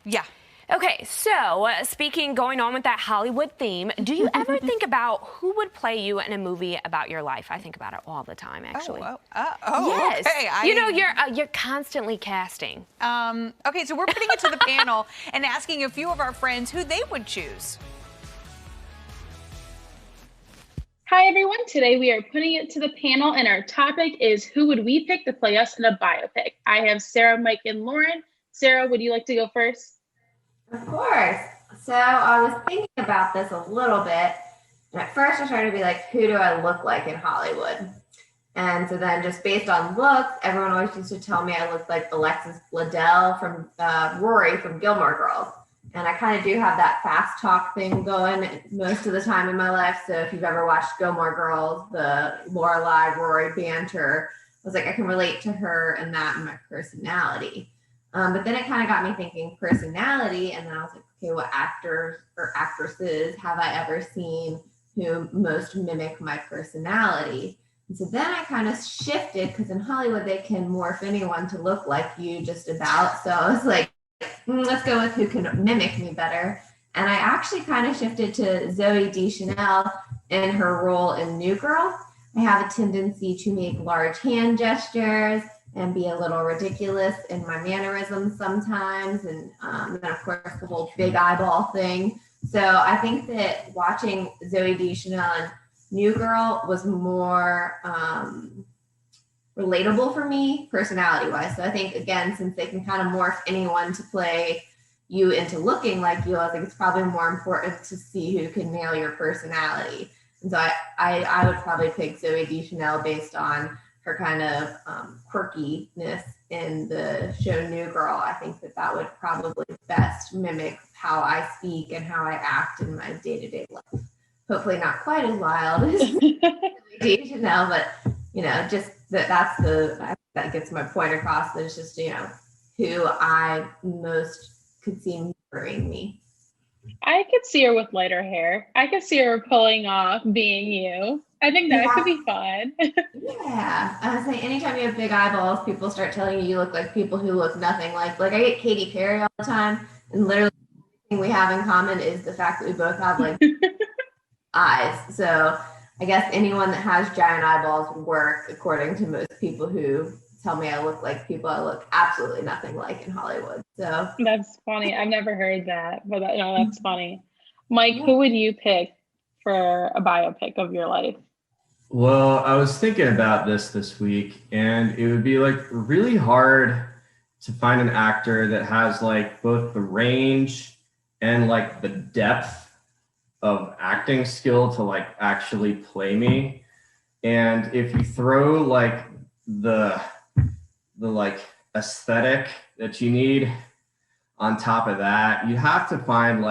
Yeah. Okay, so going on with that Hollywood theme, do you ever think about who would play you in a movie about your life? I think about it all the time, actually. Yes. Okay. You're constantly casting. Okay, so we're putting it to the panel and asking a few of our friends who they would choose. Hi, everyone. Today we are putting it to the panel, and our topic is who would we pick to play us in a biopic? I have Sarah, Mike, and Lauren. Sarah, would you like to go first? Of course. So I was thinking about this a little bit. And at first I tried to be like, who do I look like in Hollywood? And so then just based on looks, everyone always used to tell me I looked like Alexis Bledel from Rory from Gilmore Girls. And I kind of do have that fast talk thing going most of the time in my life. So if you've ever watched Gilmore Girls, the Lorelai Rory banter, I was like, I can relate to her and that and my personality. But then it kind of got me thinking personality. And then I was like, okay, what actors or actresses have I ever seen who most mimic my personality? And so then I kind of shifted because in Hollywood, they can morph anyone to look like you just about. So I was like, let's go with who can mimic me better. And I actually kind of shifted to Zooey Deschanel in her role in New Girl. I have a tendency to make large hand gestures and be a little ridiculous in my mannerisms sometimes. And then, of course, the whole big eyeball thing. So I think that watching Zooey Deschanel in New Girl was more relatable for me personality-wise. So I think, again, since they can kind of morph anyone to play you into looking like you, I think it's probably more important to see who can nail your personality. And so I would probably pick Zooey Deschanel based on her kind of quirkiness in the show New Girl. I think that would probably best mimic how I speak and how I act in my day-to-day life. Hopefully not quite as wild as Deschanel, but just that gets my point across. That it's just who I most could see mirroring me. I could see her with lighter hair. I could see her pulling off being you. I think that could be fun. Yeah. I was saying, anytime you have big eyeballs, people start telling you look like people who look nothing like I get Katy Perry all the time, and literally the thing we have in common is the fact that we both have eyes. So I guess anyone that has giant eyeballs would work, according to most people who tell me I look like people I look absolutely nothing like in Hollywood. So that's funny. I've never heard that, but that's funny. Mike, who would you pick for a biopic of your life? Well, I was thinking about this week, and it would be really hard to find an actor that has both the range and the depth of acting skill to actually play me. And if you throw the aesthetic that you need on top of that, you have to find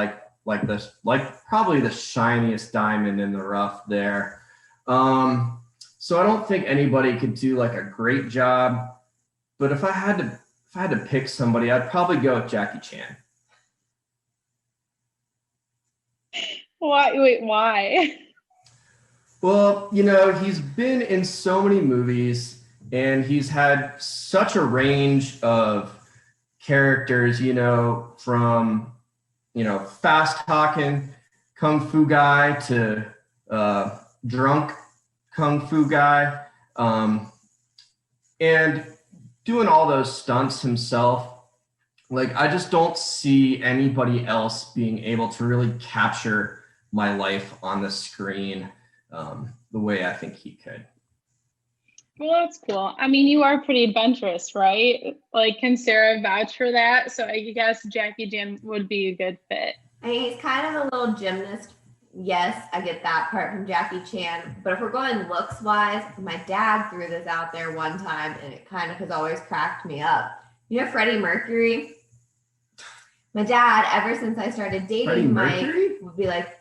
probably the shiniest diamond in the rough there. So I don't think anybody could do a great job, but if I had to pick somebody, I'd probably go with Jackie Chan. Why? Wait, why? Well, he's been in so many movies and he's had such a range of characters, from, fast talking kung fu guy to drunk kung fu guy, and doing all those stunts himself. I just don't see anybody else being able to really capture my life on the screen the way I think he could. Well, that's cool. I mean, you are pretty adventurous, right? Can Sarah vouch for that? So I guess Jackie Chan would be a good fit. I mean, he's kind of a little gymnast. Yes, I get that part from Jackie Chan. But if we're going looks-wise, my dad threw this out there one time, and it kind of has always cracked me up. Freddie Mercury? My dad, ever since I started dating Mike, would be like,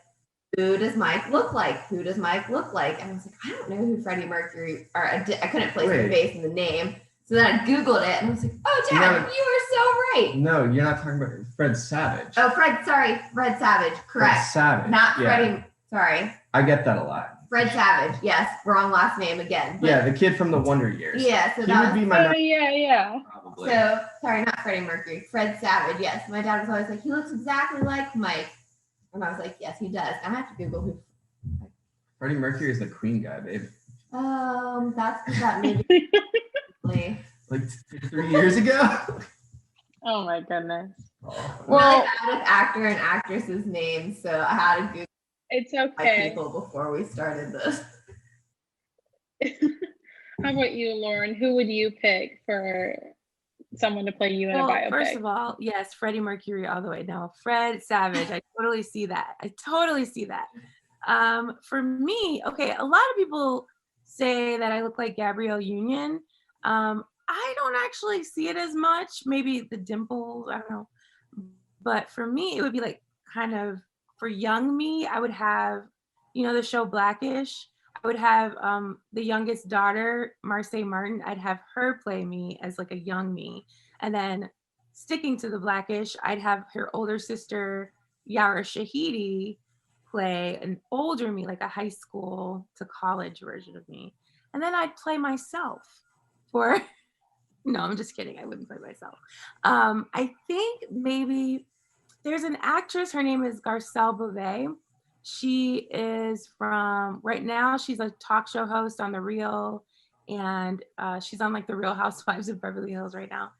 who does Mike look like? Who does Mike look like? And I was like, I don't know who Freddie Mercury, or I couldn't place the face in the name. So then I Googled it and I was like, oh, Dad, you were so right. No, you're not talking about Fred Savage. Oh, Fred Savage, correct. Fred Savage. Not Freddie, sorry. I get that a lot. Fred Savage, yes, wrong last name again. But, yeah, the kid from the Wonder Years. Yeah, so he would be my yeah. So, sorry, not Freddie Mercury, Fred Savage. Yes, my dad was always like, he looks exactly like Mike. And I was like, yes, he does. I have to Google who. Freddie Mercury is the Queen guy, babe. That's because that movie. Like 3 years ago? Oh my goodness. I'm really bad with actor and actresses' names, so I had to Google It's my okay. people before we started this. How about you, Lauren? Who would you pick for someone to play you in a biopic? First of all, yes, Freddie Mercury all the way. No, Fred Savage. I totally see that. For me, okay, a lot of people say that I look like Gabrielle Union. I don't actually see it as much. Maybe the dimples, I don't know. But for me, it would be like kind of for young me, I would have, the show Blackish. I would have the youngest daughter, Marseille Martin. I'd have her play me as like a young me. And then sticking to the Blackish, I'd have her older sister, Yara Shahidi, play an older me, like a high school to college version of me. And then I'd play myself for, no, I'm just kidding. I wouldn't play myself. I think maybe there's an actress, her name is Garcelle Beauvais. She is right now, she's a talk show host on The Real, and she's on like The Real Housewives of Beverly Hills right now.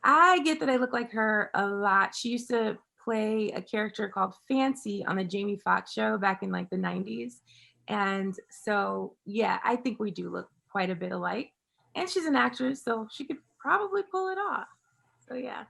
I get that I look like her a lot. She used to play a character called Fancy on the Jamie Foxx show back in like the 90s. And so, yeah, I think we do look quite a bit alike. And she's an actress, so she could probably pull it off. So, yeah.